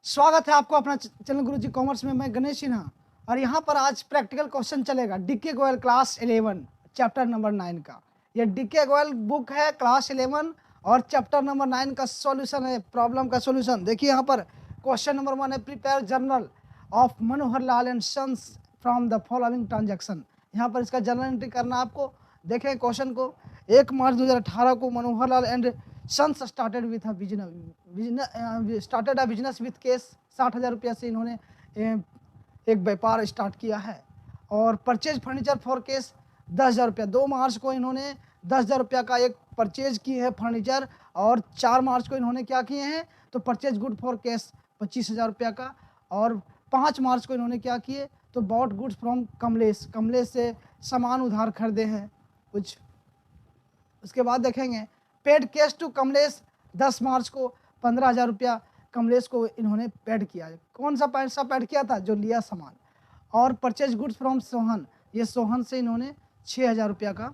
स्वागत है आपको अपना चैनल गुरुजी कॉमर्स में। मैं गणेश सिन्हा और यहाँ पर आज प्रैक्टिकल क्वेश्चन चलेगा D K Goyal class 11 chapter number 9 का। ये डीके गोयल बुक है क्लास 11 और चैप्टर नंबर 9 का सॉल्यूशन है, प्रॉब्लम का सॉल्यूशन। देखिए यहाँ पर क्वेश्चन नंबर 1 है, prepare journal of Manohar Lal and sons from the following transaction. यहाँ पर इसका जर्नल एंट्री करना आपको। देखें क्वेश्चन को, 1 मार्च 2018 को Manohar Lal and Sons started with started a business with cash. 60,000 रुपया से इन्होंने एक व्यापार स्टार्ट किया है। और परचेज फर्नीचर फॉर कैश 10,000 रुपया। 2 मार्च को इन्होंने 10,000 रुपया का एक परचेज की है फर्नीचर, और 4 मार्च को इन्होंने क्या किए हैं तो परचेज गुड फॉर कैश 25,000 रुपया का। और 5 मार्च को इन्होंने क्या किए तो bought goods from Kamlesh, Kamlesh से सामान उधार खरीदे हैं कुछ। उसके बाद देखेंगे पेड कैश टू कमलेश, 10 मार्च को 15,000 रुपया कमलेश को इन्होंने पेड किया। कौन सा पैसा पेड किया था, जो लिया सामान। और परचेज गुड्स फ्रॉम सोहन, ये सोहन से इन्होंने 6,000 रुपया का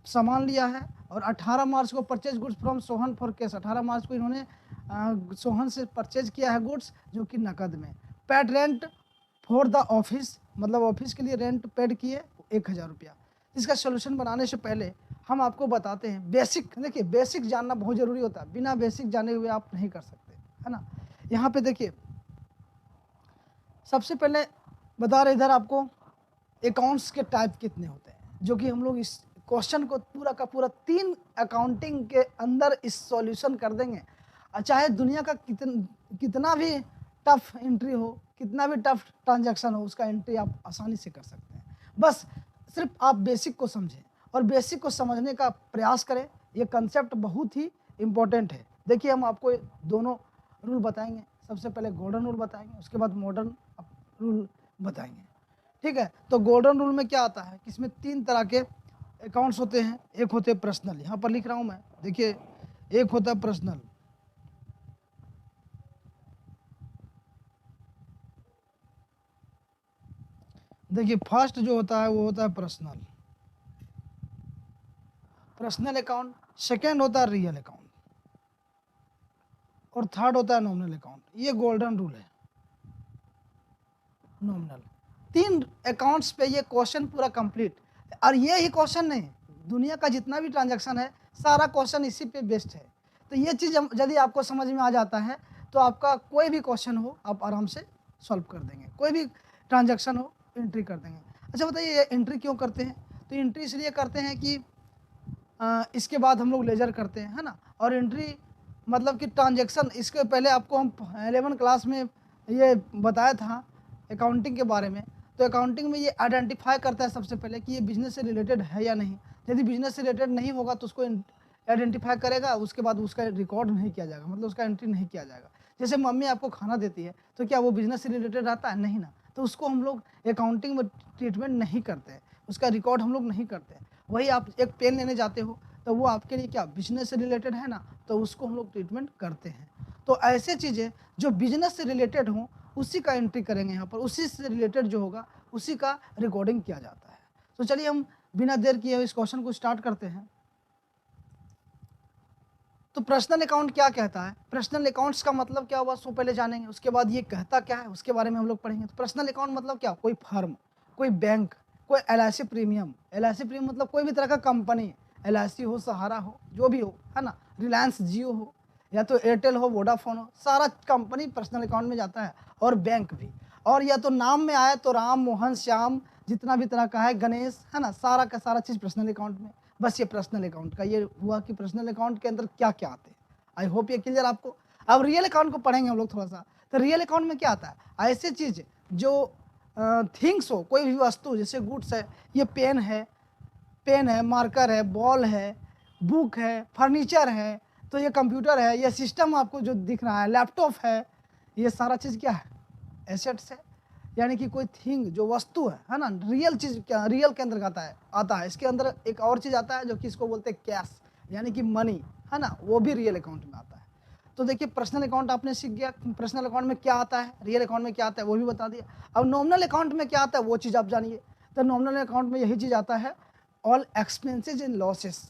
सामान लिया है। और 18 मार्च को purchase goods from Sohan for cash, 18 मार्च को इन्होंने सोहन से परचेज किया है गुड्स जो कि नकद में। Paid rent for the office, मतलब ऑफिस के लिए रेंट पेड किए 1,000 रुपया। इसका सोल्यूशन बनाने से पहले हम आपको बताते हैं बेसिक। देखिए बेसिक जानना बहुत ज़रूरी होता है, बिना बेसिक जाने हुए आप नहीं कर सकते, है ना। यहाँ पे देखिए सबसे पहले बता रहे इधर आपको अकाउंट्स के टाइप कितने होते हैं, जो कि हम लोग इस क्वेश्चन को पूरा का पूरा 3 अकाउंटिंग के अंदर इस सॉल्यूशन कर देंगे। चाहे दुनिया का कितना भी टफ एंट्री हो, कितना भी टफ ट्रांजैक्शन हो, उसका एंट्री आप आसानी से कर सकते हैं। बस सिर्फ आप बेसिक को समझें और बेसिक को समझने का प्रयास करें। ये कंसेप्ट बहुत ही इम्पोर्टेंट है। देखिए हम आपको दोनों रूल बताएंगे। सबसे पहले गोल्डन रूल बताएंगे, उसके बाद मॉडर्न रूल बताएंगे, ठीक है। तो गोल्डन रूल में क्या आता है कि इसमें 3 तरह के अकाउंट्स होते हैं। एक होते हैं पर्सनल, यहाँ पर लिख रहा हूँ मैं, देखिए एक होता है पर्सनल, देखिए फर्स्ट जो होता है वो होता है पर्सनल अकाउंट। सेकेंड होता है रियल अकाउंट और थर्ड होता है नॉमिनल अकाउंट। ये गोल्डन रूल है, नॉमिनल। 3 अकाउंट्स पे ये क्वेश्चन पूरा कंप्लीट। और ये ही क्वेश्चन नहीं, दुनिया का जितना भी ट्रांजैक्शन है सारा क्वेश्चन इसी पे बेस्ड है। तो ये चीज़ यदि आपको समझ में आ जाता है तो आपका कोई भी क्वेश्चन हो आप आराम से सॉल्व कर देंगे, कोई भी ट्रांजैक्शन हो एंट्री कर देंगे। अच्छा बताइए ये एंट्री क्यों करते हैं, तो एंट्री इसलिए करते हैं कि इसके बाद हम लोग लेजर करते हैं, है ना। और एंट्री मतलब कि ट्रांजैक्शन, इसके पहले आपको हम 11 क्लास में ये बताया था अकाउंटिंग के बारे में। तो अकाउंटिंग में ये आइडेंटिफाई करता है सबसे पहले कि ये बिजनेस से रिलेटेड है या नहीं। यदि बिजनेस से रिलेटेड नहीं होगा तो उसको आइडेंटिफाई करेगा, उसके बाद उसका रिकॉर्ड नहीं किया जाएगा, मतलब उसका एंट्री नहीं किया जाएगा। जैसे मम्मी आपको खाना देती है तो क्या वो बिजनेस से रिलेटेड रहता है, नहीं ना, तो उसको हम लोग अकाउंटिंग में ट्रीटमेंट नहीं करते, उसका रिकॉर्ड हम लोग नहीं करते। वही आप एक पेन लेने जाते हो तो वो आपके लिए क्या बिजनेस से रिलेटेड है ना, तो उसको हम लोग ट्रीटमेंट करते हैं। तो ऐसे चीज़ें जो बिजनेस से रिलेटेड हों उसी का एंट्री करेंगे यहाँ पर, उसी से रिलेटेड जो होगा उसी का रिकॉर्डिंग किया जाता है। तो चलिए हम बिना देर किए इस क्वेश्चन को स्टार्ट करते हैं। तो पर्सनल अकाउंट क्या कहता है, पर्सनल अकाउंट्स का मतलब क्या हुआ सो पहले जानेंगे, उसके बाद ये कहता क्या है उसके बारे में हम लोग पढ़ेंगे। तो पर्सनल अकाउंट मतलब क्या, कोई फर्म, कोई बैंक, कोई LIC प्रीमियम, LIC प्रीमियम मतलब कोई भी तरह का कंपनी, LIC हो, सहारा हो, जो भी हो, है ना, रिलायंस जियो हो या तो एयरटेल हो, वोडाफोन हो, सारा कंपनी पर्सनल अकाउंट में जाता है। और बैंक भी। और या तो नाम में आए तो राम, मोहन, श्याम, जितना भी तरह का है, गणेश, है ना, सारा का सारा चीज़ पर्सनल अकाउंट में। बस ये पर्सनल अकाउंट का ये हुआ कि पर्सनल अकाउंट के अंदर क्या क्या आते हैं। आई होप ये क्लियर आपको। अब रियल अकाउंट को पढ़ेंगे हम लोग थोड़ा सा। तो रियल अकाउंट में क्या आता है, ऐसे चीज़ जो थिंग्स हो, कोई भी वस्तु, जैसे गुड्स है, ये पेन है, मार्कर है, बॉल है, बुक है, फर्नीचर है, तो ये कंप्यूटर है, ये सिस्टम आपको जो दिख रहा है, लैपटॉप है, ये सारा चीज़ क्या है, एसेट्स है। यानी कि कोई थिंग जो वस्तु है ना, रियल चीज़ क्या रियल के अंदर आता है। इसके अंदर एक और चीज़ आता है जो कि इसको बोलते हैं कैश, यानी कि मनी, है ना, वो भी रियल अकाउंट में आता है। तो देखिए पर्सनल अकाउंट आपने सीख गया, पर्सनल अकाउंट में क्या आता है, रियल अकाउंट में क्या आता है वो भी बता दिया। अब नॉमिनल अकाउंट में क्या आता है वो चीज़ आप जानिए। तो नॉमिनल अकाउंट में यही चीज़ आता है, ऑल एक्सपेंसेज एंड लॉसेस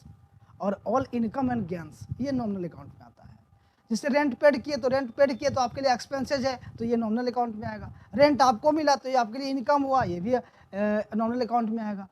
और ऑल इनकम एंड गेन्स, ये नॉमिनल अकाउंट में आता है। जैसे रेंट पेड किए तो आपके लिए एक्सपेंसेज है, तो ये नॉमिनल अकाउंट में आएगा। रेंट आपको मिला तो ये आपके लिए इनकम हुआ, ये भी नॉमिनल अकाउंट में आएगा।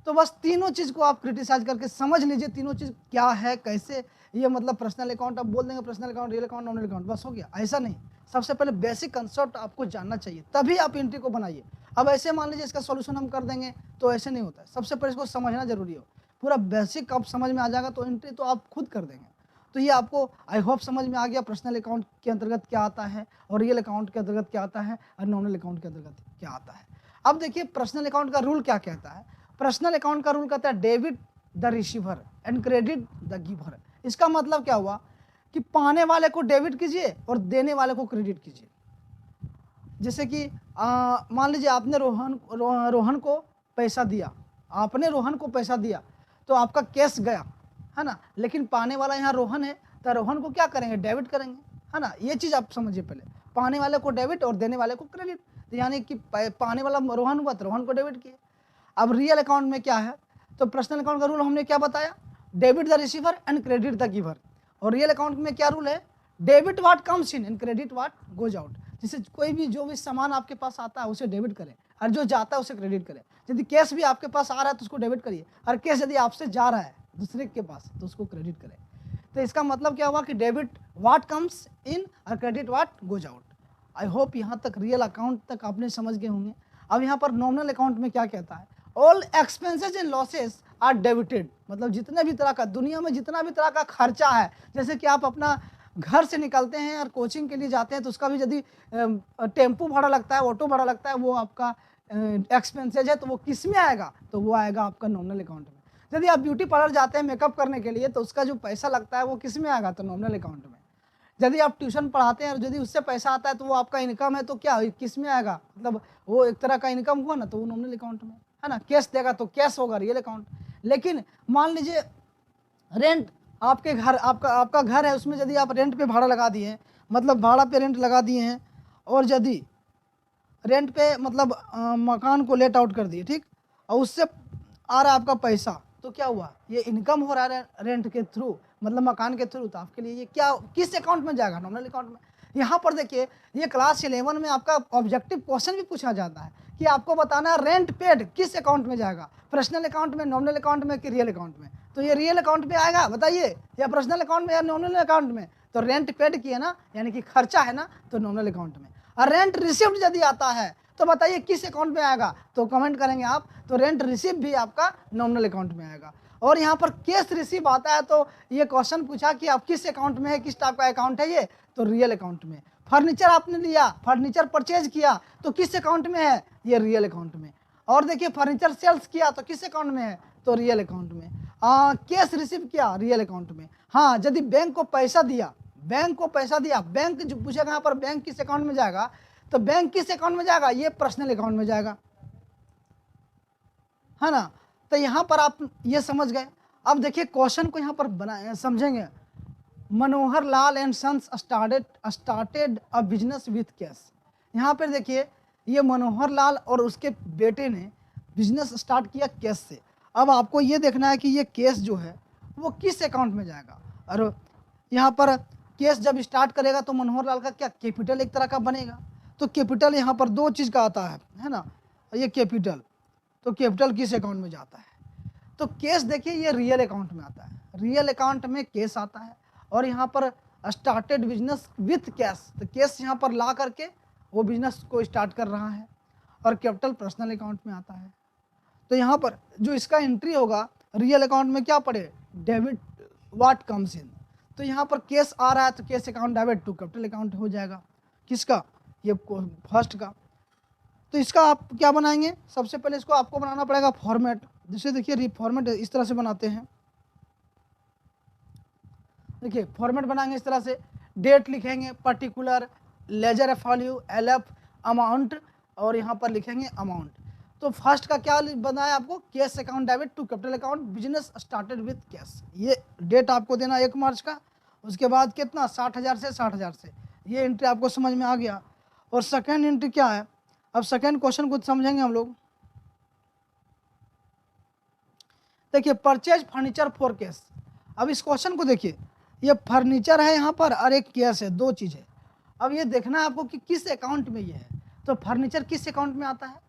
तो बस तीनों चीज़ को आप क्रिटिसाइज करके समझ लीजिए तीनों चीज़ क्या है, कैसे ये मतलब पर्सनल अकाउंट आप बोल देंगे, personal account, real account, nominal account, बस हो गया, ऐसा नहीं। सबसे पहले बेसिक कंसेप्ट आपको जानना चाहिए, तभी आप एंट्री को बनाइए। अब ऐसे मान लीजिए इसका सॉल्यूशन हम कर देंगे, तो ऐसे नहीं होता है। सबसे पहले इसको समझना जरूरी हो, पूरा बेसिक आप समझ में आ जाएगा तो एंट्री तो आप खुद कर देंगे। तो ये आपको आई होप समझ में आ गया पर्सनल अकाउंट के अंतर्गत क्या आता है, और रियल अकाउंट के अंतर्गत क्या आता है, और नॉमिनल अकाउंट के अंतर्गत क्या आता है। अब देखिए पर्सनल अकाउंट का रूल क्या कहता है। पर्सनल अकाउंट का रूल कहता है debit the receiver and credit the giver. इसका मतलब क्या हुआ कि पाने वाले को डेबिट कीजिए और देने वाले को क्रेडिट कीजिए। जैसे कि मान लीजिए आपने रोहन को पैसा दिया, आपने रोहन को पैसा दिया तो आपका कैश गया, है ना, लेकिन पाने वाला यहाँ रोहन है, तो रोहन को क्या करेंगे, डेबिट करेंगे, है ना। ये चीज़ आप समझिए, पहले पाने वाले को डेबिट और देने वाले को क्रेडिट, तो यानी कि पाने वाला रोहन हुआ तो रोहन को डेबिट किए। अब रियल अकाउंट में क्या है, तो पर्सनल अकाउंट का रूल हमने क्या बताया, debit the receiver and credit the giver. और रियल अकाउंट में क्या रूल है, debit what comes in and credit what goes out. जैसे कोई भी जो भी सामान आपके पास आता है उसे डेबिट करें, और जो जाता है उसे क्रेडिट करें। यदि कैश भी आपके पास आ रहा है तो उसको डेबिट करिए, और कैश यदि आपसे जा रहा है दूसरे के पास तो उसको क्रेडिट करें। तो इसका मतलब क्या हुआ कि डेबिट व्हाट कम्स इन और credit what goes out. I hope यहाँ तक रियल अकाउंट तक आपने समझ गए होंगे। अब यहाँ पर नॉमिनल अकाउंट में क्या कहता है, all expenses and losses are debited. मतलब जितने भी तरह का दुनिया में जितना भी तरह का खर्चा है, जैसे कि आप अपना घर से निकलते हैं और कोचिंग के लिए जाते हैं तो उसका भी यदि टेम्पो भाड़ा लगता है, ऑटो भाड़ा लगता है, वो आपका एक्सपेंसेज है, तो वो किस में आएगा, तो वो आएगा आपका नॉमिनल अकाउंट में। यदि आप ब्यूटी पार्लर जाते हैं मेकअप करने के लिए तो उसका जो पैसा लगता है वो किस में आएगा, तो नॉमिनल अकाउंट में। यदि आप ट्यूशन पढ़ाते हैं और यदि उससे पैसा आता है तो वो आपका इनकम है, तो क्या किस में आएगा, मतलब वो एक तरह का इनकम हुआ ना, तो वो नॉमिनल अकाउंट में, है ना। कैश देगा तो कैश होगा रियल अकाउंट। लेकिन मान लीजिए रेंट, आपके घर आपका घर है, उसमें यदि आप रेंट पे भाड़ा लगा दिए हैं, मतलब भाड़ा पे रेंट लगा दिए हैं, और यदि रेंट पे मतलब मकान को लेट आउट कर दिए, ठीक, और उससे आ रहा है आपका पैसा, तो क्या हुआ, ये इनकम हो रहा है रेंट के थ्रू, मतलब मकान के थ्रू, तो आपके लिए ये क्या किस अकाउंट में जाएगा, नॉमिनल अकाउंट में। यहाँ पर देखिए ये क्लास 11 में आपका ऑब्जेक्टिव क्वेश्चन भी पूछा जाता है कि आपको बताना रेंट पेड किस अकाउंट में जाएगा, पर्सनल अकाउंट में, नॉमिनल अकाउंट में कि रियल अकाउंट में। तो ये रियल अकाउंट में आएगा, बताइए, या पर्सनल अकाउंट में या नॉमिनल अकाउंट में। तो रेंट पेड किए ना, यानी कि खर्चा है ना, तो नॉमिनल अकाउंट में। और रेंट रिसिव्ड यदि आता है तो बताइए किस अकाउंट में आएगा, तो कमेंट करेंगे आप, तो रेंट रिसीव भी आपका नॉमिनल अकाउंट में आएगा। और यहाँ पर कैश रिसीव आता है तो ये क्वेश्चन पूछा कि आप किस अकाउंट में है, किस टाइप का अकाउंट है ये, तो रियल अकाउंट में। फर्नीचर आपने लिया, फर्नीचर परचेज किया तो किस अकाउंट में है, ये रियल अकाउंट में। और देखिए फर्नीचर सेल्स किया तो किस अकाउंट में है, तो रियल अकाउंट में। कैश रिसीव किया रियल अकाउंट में। हाँ, यदि बैंक को पैसा दिया, बैंक जो पूछेगा यहाँ पर बैंक किस अकाउंट में जाएगा, तो बैंक किस अकाउंट में जाएगा, ये पर्सनल अकाउंट में जाएगा, है ना। तो यहाँ पर आप ये समझ गए। अब देखिए क्वेश्चन को यहाँ पर बना समझेंगे। Manohar Lal and Sons started a business with cash. यहाँ पर देखिए ये मनोहर लाल और उसके बेटे ने बिजनेस स्टार्ट किया कैश से। अब आपको ये देखना है कि ये कैश जो है वो किस अकाउंट में जाएगा। और यहाँ पर कैश जब स्टार्ट करेगा तो मनोहर लाल का क्या कैपिटल एक तरह का बनेगा। तो कैपिटल यहाँ पर दो चीज़ का आता है ना, ये कैपिटल, तो कैपिटल किस अकाउंट में जाता है, तो कैश देखिए ये रियल अकाउंट में आता है, रियल अकाउंट में कैश आता है। और यहाँ पर स्टार्टेड बिजनेस विथ कैश, तो कैश यहाँ पर ला करके वो बिजनेस को स्टार्ट कर रहा है। और कैपिटल पर्सनल अकाउंट में आता है। तो यहाँ पर जो इसका एंट्री होगा रियल अकाउंट में क्या पड़े, डेबिट व्हाट कम्स इन। तो यहाँ पर कैश आ रहा है तो cash account debit to capital account हो जाएगा, किसका, ये फर्स्ट का। तो इसका आप क्या बनाएंगे, सबसे पहले इसको आपको बनाना पड़ेगा फॉर्मेट। जैसे देखिए फॉर्मेट इस तरह से बनाते हैं, देखिए फॉर्मेट बनाएंगे इस तरह से, डेट लिखेंगे, particular, ledger value, L F, amount, और यहाँ पर लिखेंगे अमाउंट। तो फर्स्ट का क्या बनाया आपको, cash account debit to capital account, business started with cash. ये डेट आपको देना 1 मार्च का, उसके बाद कितना 60,000 से 60,000 से, ये एंट्री आपको समझ में आ गया। और सेकेंड एंट्री क्या है, अब सेकेंड क्वेश्चन को समझेंगे हम लोग। देखिए परचेज फर्नीचर फॉर कैश। अब इस क्वेश्चन को देखिए, ये फर्नीचर है यहाँ पर और एक केस है, दो चीज़ है। अब ये देखना है आपको कि किस अकाउंट में ये है। तो फर्नीचर किस अकाउंट में आता है?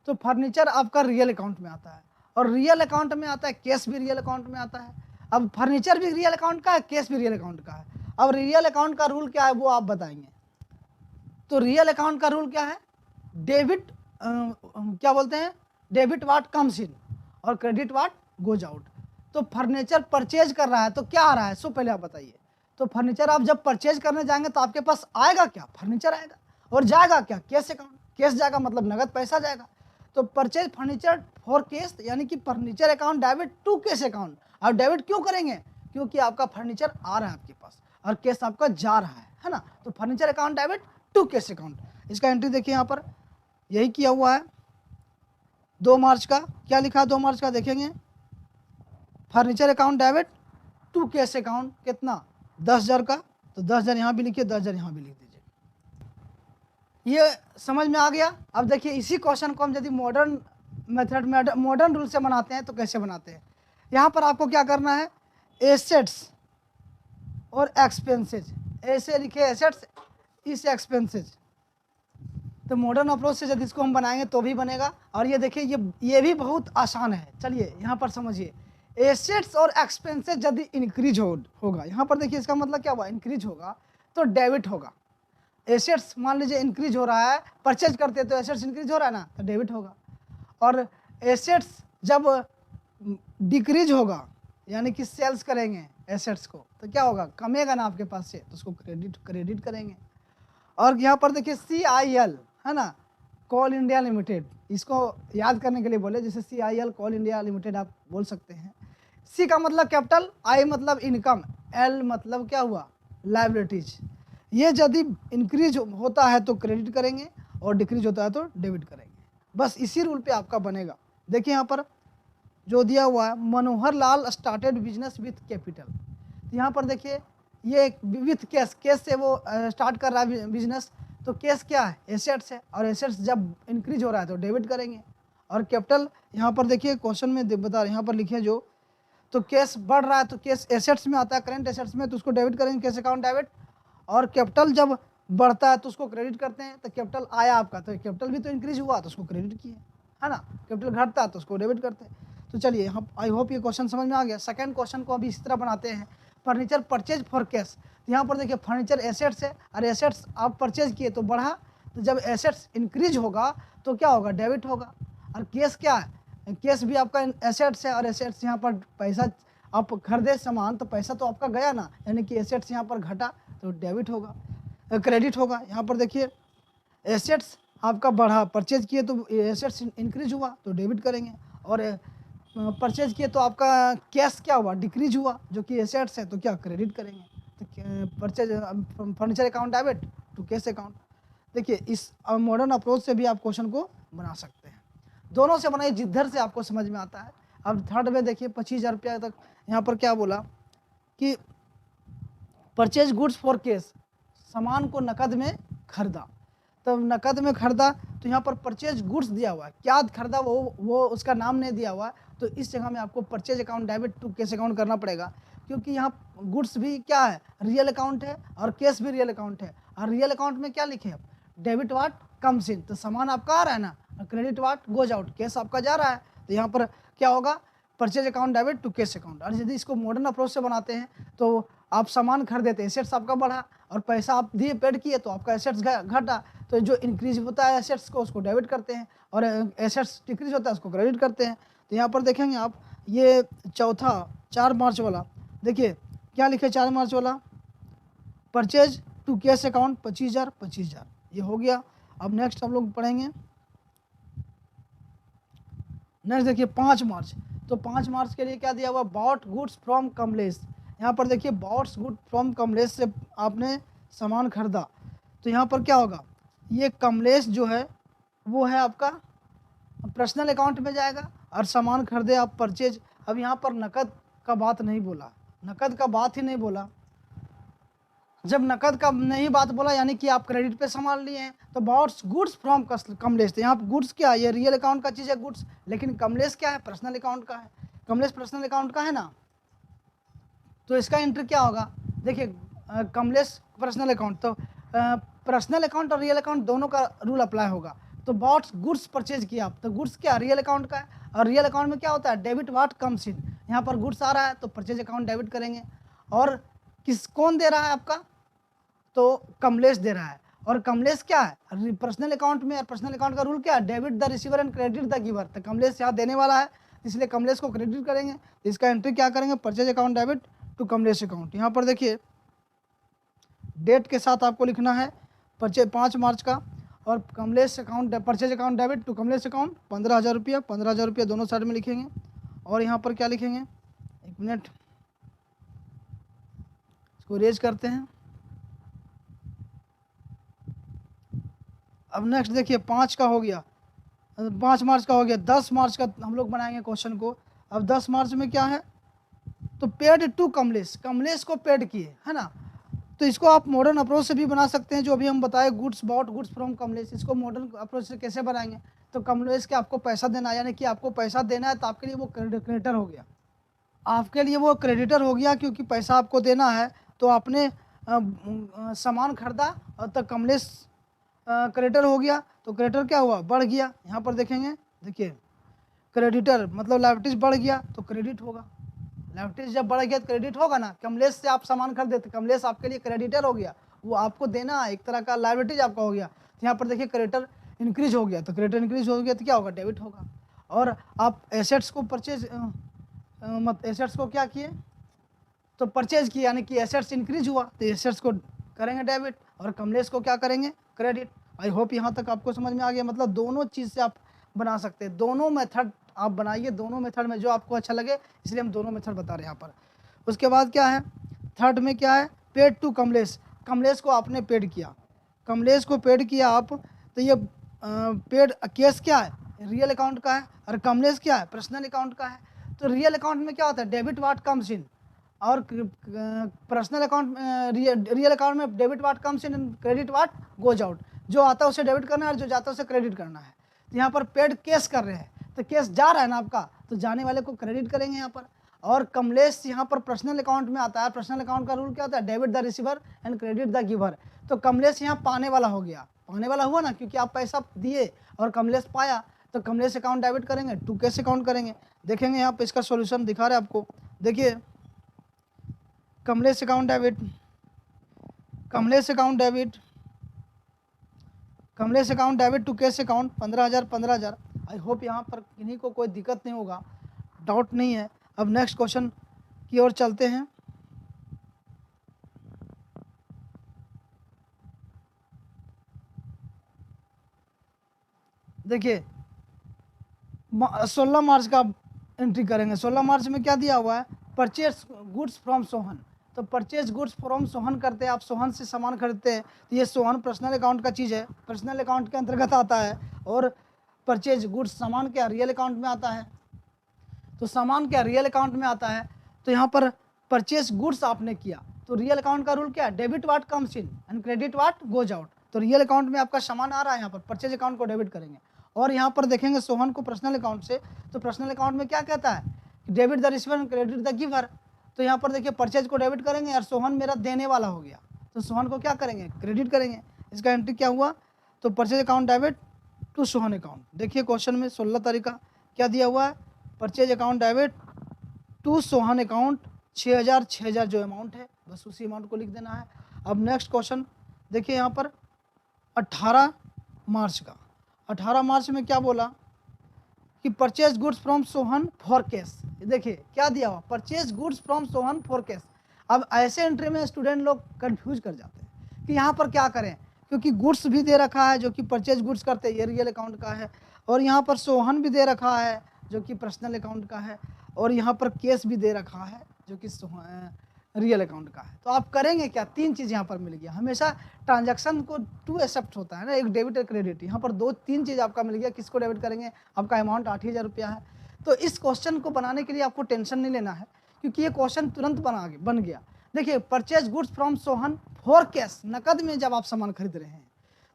तो फर्नीचर आपका रियल अकाउंट में आता है, और रियल अकाउंट में आता है, केस भी रियल अकाउंट में आता है। अब फर्नीचर भी रियल अकाउंट का है, केस भी रियल अकाउंट का है। अब रियल अकाउंट का रूल क्या है वो आप बताएंगे। तो रियल अकाउंट का रूल क्या है? डेबिट क्या बोलते हैं, डेबिट वाट कम्स इन और क्रेडिट वाट गोज आउट। तो फर्नीचर परचेज कर रहा है तो क्या आ रहा है, सो पहले आप बताइए। तो फर्नीचर आप जब परचेज करने जाएंगे तो आपके पास आएगा क्या, फर्नीचर आएगा, और जाएगा क्या, केस अकाउंट। केस जाएगा मतलब नगद पैसा जाएगा। तो परचेज फर्नीचर फॉर केस, यानी कि furniture account debit to case account. आप डेबिट क्यों करेंगे? क्योंकि आपका फर्नीचर आ रहा है आपके पास और केस आपका जा रहा है ना। तो furniture account debit to case account. इसका एंट्री देखिए यहाँ पर यही किया हुआ है 2 मार्च का। क्या लिखा है 2 मार्च का, देखेंगे। Furniture account debit to case account कितना, 10,000 का। तो 10,000 यहाँ भी लिखिए, 10,000 यहाँ भी लिख दीजिए। ये समझ में आ गया। अब देखिए इसी क्वेश्चन को हम यदि मॉडर्न मेथड में, मॉडर्न रूल से बनाते हैं तो कैसे बनाते हैं। यहाँ पर आपको क्या करना है, एसेट्स और एक्सपेंसेज, ऐसे लिखे एसेट्स, इस एक्सपेंसेज। तो मॉडर्न अप्रोच से यदि इसको हम बनाएंगे तो भी बनेगा। और ये देखिए ये भी बहुत आसान है। चलिए यहाँ पर समझिए, एसेट्स और एक्सपेंसेज यदि इंक्रीज होगा, यहाँ पर देखिए इसका मतलब क्या हुआ, इंक्रीज होगा तो डेबिट होगा। एसेट्स मान लीजिए इंक्रीज हो रहा है, परचेज करते हैं तो एसेट्स इंक्रीज हो रहा है ना, तो डेबिट होगा। और एसेट्स जब डिक्रीज होगा, यानी कि सेल्स करेंगे एसेट्स को, तो क्या होगा, कमेगा ना आपके पास से, तो उसको क्रेडिट करेंगे। और यहाँ पर देखिए CIL है ना, कोल इंडिया लिमिटेड, इसको याद करने के लिए बोले, जैसे CIL कोल इंडिया लिमिटेड आप बोल सकते हैं। C का मतलब कैपिटल, I मतलब इनकम, L मतलब क्या हुआ, लायबिलिटीज। ये यदि इंक्रीज होता है तो क्रेडिट करेंगे और डिक्रीज होता है तो डेबिट करेंगे। बस इसी रूल पे आपका बनेगा। देखिए यहाँ पर जो दिया हुआ है, Manohar Lal started business with capital. यहाँ पर देखिए ये विथ केस, केस से वो स्टार्ट कर रहा है बिजनेस। तो केस क्या है, एसेट्स है, और एसेट्स जब इंक्रीज हो रहा है तो डेबिट करेंगे। और कैपिटल यहाँ पर देखिए क्वेश्चन में बता रहे, यहाँ पर लिखिए जो, तो केस बढ़ रहा है तो केस एसेट्स में आता है, करेंट एसेट्स में, तो उसको डेबिट करेंगे, केस अकाउंट डेबिट। और कैपिटल जब बढ़ता है तो उसको क्रेडिट करते हैं। तो कैपिटल आया आपका, तो कैपिटल भी तो इंक्रीज हुआ तो उसको क्रेडिट किए, है ना। कैपिटल घटता है तो उसको डेबिट करते हैं। तो चलिए हम, आई होप ये क्वेश्चन समझ में आ गया। सेकंड क्वेश्चन को अभी इस तरह बनाते हैं, फर्नीचर परचेज फॉर कैश। तो यहाँ पर देखिए फर्नीचर एसेट्स है, और एसेट्स आप परचेज किए तो बढ़ा, तो जब एसेट्स इंक्रीज होगा तो क्या होगा, डेबिट होगा। और केस क्या है, केस भी आपका एसेट्स है, और एसेट्स यहाँ पर पैसा, आप खरीदे सामान तो पैसा तो आपका गया ना, यानी कि एसेट्स यहाँ पर घटा तो डेबिट होगा, क्रेडिट होगा। यहाँ पर देखिए एसेट्स आपका बढ़ा, परचेज किए तो एसेट्स इंक्रीज हुआ तो डेबिट करेंगे, और परचेज किए तो आपका कैश क्या हुआ, डिक्रीज हुआ, जो कि एसेट्स है तो क्या, क्रेडिट करेंगे। तो purchase furniture account debit to cash account. देखिए इस मॉडर्न अप्रोच से भी आप क्वेश्चन को बना सकते हैं। दोनों से बनाइए, जिधर से आपको समझ में आता है। अब थर्ड में देखिए 25,000 रुपया तक, यहाँ पर क्या बोला कि परचेज गुड्स फॉर कैश, सामान को नकद में खरीदा। तो नकद में खरीदा तो यहाँ पर परचेज गुड्स दिया हुआ है, क्या खरीदा वो उसका नाम नहीं दिया हुआ। तो इस जगह में आपको purchase account debit to cash account करना पड़ेगा, क्योंकि यहाँ गुड्स भी क्या है, रियल अकाउंट है, और कैश भी रियल अकाउंट है। और रियल अकाउंट में क्या लिखे आप, डेबिट वाट कम्स इन, तो सामान आपका आ रहा है ना, credit what goes out, cash आपका जा रहा है। तो यहाँ पर क्या होगा, purchase account debit to cash account. और यदि इसको मॉडर्न अप्रोच से बनाते हैं तो आप सामान खरीदते, एसेट्स आपका बढ़ा, और पैसा आप दिए पेड किए तो आपका एसेट्स घटा। तो जो इंक्रीज होता है एसेट्स को, उसको डेबिट करते हैं, और एसेट्स डिक्रीज होता है उसको क्रेडिट करते हैं। तो यहाँ पर देखेंगे आप, ये चौथा 4 मार्च वाला देखिए क्या लिखे, 4 मार्च वाला, परचेज टू कैश अकाउंट 25,000 ये हो गया। अब नेक्स्ट हम लोग पढ़ेंगे, नेक्स्ट देखिए 5 मार्च। तो 5 मार्च के लिए क्या दिया हुआ, बॉट गुड्स फ्रॉम कमलेश। यहाँ पर देखिए बॉट्स गुड फ्रॉम कमलेश से आपने सामान खरीदा, तो यहाँ पर क्या होगा, ये कमलेश जो है वो है आपका पर्सनल अकाउंट में जाएगा, और सामान खरीदे आप परचेज। अब यहाँ पर नकद का बात नहीं बोला, नकद का बात ही नहीं बोला। जब नकद का नहीं बात बोला, यानी कि आप क्रेडिट पे सामान लिए हैं, तो बॉट्स गुड्स फ्रॉम कमलेश। तो यहाँ पर गुड्स क्या है, ये रियल अकाउंट का चीज़ है गुड्स, लेकिन कमलेश क्या है, पर्सनल अकाउंट का है। कमलेश पर्सनल अकाउंट का है ना, तो इसका एंट्री क्या होगा, देखिए कमलेश पर्सनल अकाउंट, तो पर्सनल अकाउंट और रियल अकाउंट दोनों का रूल अप्लाई होगा। तो बॉट गुड्स परचेज किया आप, तो गुड्स क्या रियल अकाउंट का है, और रियल अकाउंट में क्या होता है डेबिट वाट कम्स इन, यहाँ पर गुड्स आ रहा है तो परचेज अकाउंट डेबिट करेंगे। और कौन दे रहा है आपका, तो कमलेश दे रहा है। और कमलेश क्या है पर्सनल अकाउंट में, और पर्सनल अकाउंट का रूल क्या है debit the receiver and credit the giver, तो कमलेश यहाँ देने वाला है इसलिए कमलेश को क्रेडिट करेंगे। इसका एंट्री क्या करेंगे purchase account debit to Kamlesh account. यहाँ पर देखिए डेट के साथ आपको लिखना है 5 मार्च का, और Kamlesh account purchase account debit to Kamlesh account 15,000 रुपया, 15,000 रुपया दोनों साइड में लिखेंगे। और यहाँ पर क्या लिखेंगे, एक मिनट इसको रेज करते हैं। अब नेक्स्ट देखिए 5 का हो गया, 5 मार्च का हो गया, 10 मार्च का हम लोग बनाएंगे क्वेश्चन को। अब 10 मार्च में क्या है, तो पेड टू कमलेश, कमलेश को पेड किए है ना। तो इसको आप मॉडर्न अप्रोच से भी बना सकते हैं, जो अभी हम बताए goods bought goods from Kamlesh, इसको मॉडर्न अप्रोच से कैसे बनाएंगे, तो कमलेश के आपको पैसा देना है, यानी कि आपको पैसा देना है तो आपके लिए वो क्रेडिटर हो गया, आपके लिए वो क्रेडिटर हो गया क्योंकि पैसा आपको देना है। तो आपने सामान खरीदा और तब कमलेश क्रेडिटर हो गया, तो क्रेडिटर क्या हुआ बढ़ गया। यहाँ पर देखेंगे देखिए क्रेडिटर मतलब लाइबिलिटीज बढ़ गया तो क्रेडिट होगा, लाइबिलिटीज जब बढ़ गया तो क्रेडिट होगा ना। कमलेश से आप सामान खरीदे तो कमलेश आपके लिए क्रेडिटर हो गया, वो आपको देना एक तरह का लाइबिलिटीज आपका हो गया। तो यहाँ पर देखिए क्रेडिटर इंक्रीज हो गया, तो क्रेडिटर इंक्रीज हो गया तो क्या होगा डेबिट होगा। और आप एसेट्स को परचेज एसेट्स को क्या किए तो परचेज किए, यानी कि एसेट्स इंक्रीज हुआ तो एसेट्स को करेंगे डेबिट, और कमलेश को क्या करेंगे क्रेडिट। आई होप यहाँ तक आपको समझ में आ गया, मतलब दोनों चीज़ से आप बना सकते हैं, दोनों मेथड आप बनाइए, दोनों मेथड में जो आपको अच्छा लगे, इसलिए हम दोनों मेथड बता रहे हैं यहाँ पर। उसके बाद क्या है थर्ड में क्या है पेड टू कमलेश, कमलेश को आपने पेड किया, कमलेश को पेड किया आप, तो ये पेड केस क्या है रियल अकाउंट का है, और कमलेश क्या है पर्सनल अकाउंट का है। तो रियल अकाउंट में क्या होता है डेबिट वाट कम्स इन, और पर्सनल अकाउंट रियल अकाउंट में debit what comes in and credit what goes out, जो आता है उसे डेबिट करना है और जो जाता है उसे क्रेडिट करना है। तो यहाँ पर पेड केस कर रहे हैं, तो केस जा रहा है ना आपका, तो जाने वाले को क्रेडिट करेंगे यहाँ पर। और कमलेश यहाँ पर पर्सनल अकाउंट में आता है, पर्सनल अकाउंट का रूल क्या होता है debit the receiver and credit the giver, तो कमलेश यहाँ पाने वाला हो गया, पाने वाला हुआ ना क्योंकि आप पैसा दिए और कमलेश पाया, तो कमलेश अकाउंट डेबिट करेंगे टू केस अकाउंट करेंगे। देखेंगे यहाँ पे इसका सॉल्यूशन दिखा रहे हैं आपको, देखिए Kamlesh account debit, Kamlesh account debit, Kamlesh account debit to case account 15,000 15,000। I hope यहाँ पर किन्हीं को कोई दिक्कत नहीं होगा, डाउट नहीं है। अब नेक्स्ट क्वेश्चन की ओर चलते हैं। देखिए 16 मार्च का एंट्री करेंगे, 16 मार्च में क्या दिया हुआ है परचेज गुड्स फ्रॉम सोहन, तो परचेज गुड्स फ्रॉम सोहन करते हैं, आप सोहन से सामान खरीदते हैं, तो ये सोहन पर्सनल अकाउंट का चीज़ है, पर्सनल अकाउंट के अंतर्गत आता है। और परचेज गुड्स सामान क्या रियल अकाउंट में आता है, तो सामान क्या रियल अकाउंट में आता है। तो यहाँ पर परचेज गुड्स आपने किया, तो रियल अकाउंट का रूल क्या है debit what comes in and credit what goes out, तो रियल अकाउंट में आपका सामान आ रहा है, यहाँ पर परचेज अकाउंट को डेबिट करेंगे। और यहाँ पर देखेंगे सोहन को पर्सनल अकाउंट से, तो पर्सनल अकाउंट में क्या कहता है debit the receiver and credit the giver, तो यहाँ पर देखिए परचेज को डेबिट करेंगे और सोहन मेरा देने वाला हो गया, तो सोहन को क्या करेंगे क्रेडिट करेंगे। इसका एंट्री क्या हुआ तो purchase account debit to Sohan account. देखिए क्वेश्चन में 16 तारीख का क्या दिया हुआ है purchase account debit to Sohan account 6,000 6,000 जो अमाउंट है बस उसी अमाउंट को लिख देना है। अब नेक्स्ट क्वेश्चन देखिए यहाँ पर 18 मार्च का, 18 मार्च में क्या बोला कि purchase goods from Sohan for cash, देखिए क्या दिया हुआ purchase goods from Sohan for cash. अब ऐसे एंट्री में स्टूडेंट लोग कंफ्यूज कर जाते हैं कि यहाँ पर क्या करें, क्योंकि गुड्स भी दे रखा है जो कि परचेज गुड्स करते हैं ये रियल अकाउंट का है, और यहाँ पर सोहन भी दे रखा है जो कि पर्सनल अकाउंट का है, और यहाँ पर केस भी दे रखा है जो कि रियल अकाउंट का है। तो आप करेंगे क्या, तीन चीज़ यहाँ पर मिल गया, हमेशा ट्रांजैक्शन को टू एक्सेप्ट होता है ना, एक डेबिट और क्रेडिट, यहाँ पर दो तीन चीज़ आपका मिल गया। किसको डेबिट करेंगे, आपका अमाउंट 8,000 रुपया है। तो इस क्वेश्चन को बनाने के लिए आपको टेंशन नहीं लेना है क्योंकि ये क्वेश्चन तुरंत बन गया। देखिए purchase goods from Sohan for cash, नकद में जब आप सामान खरीद रहे हैं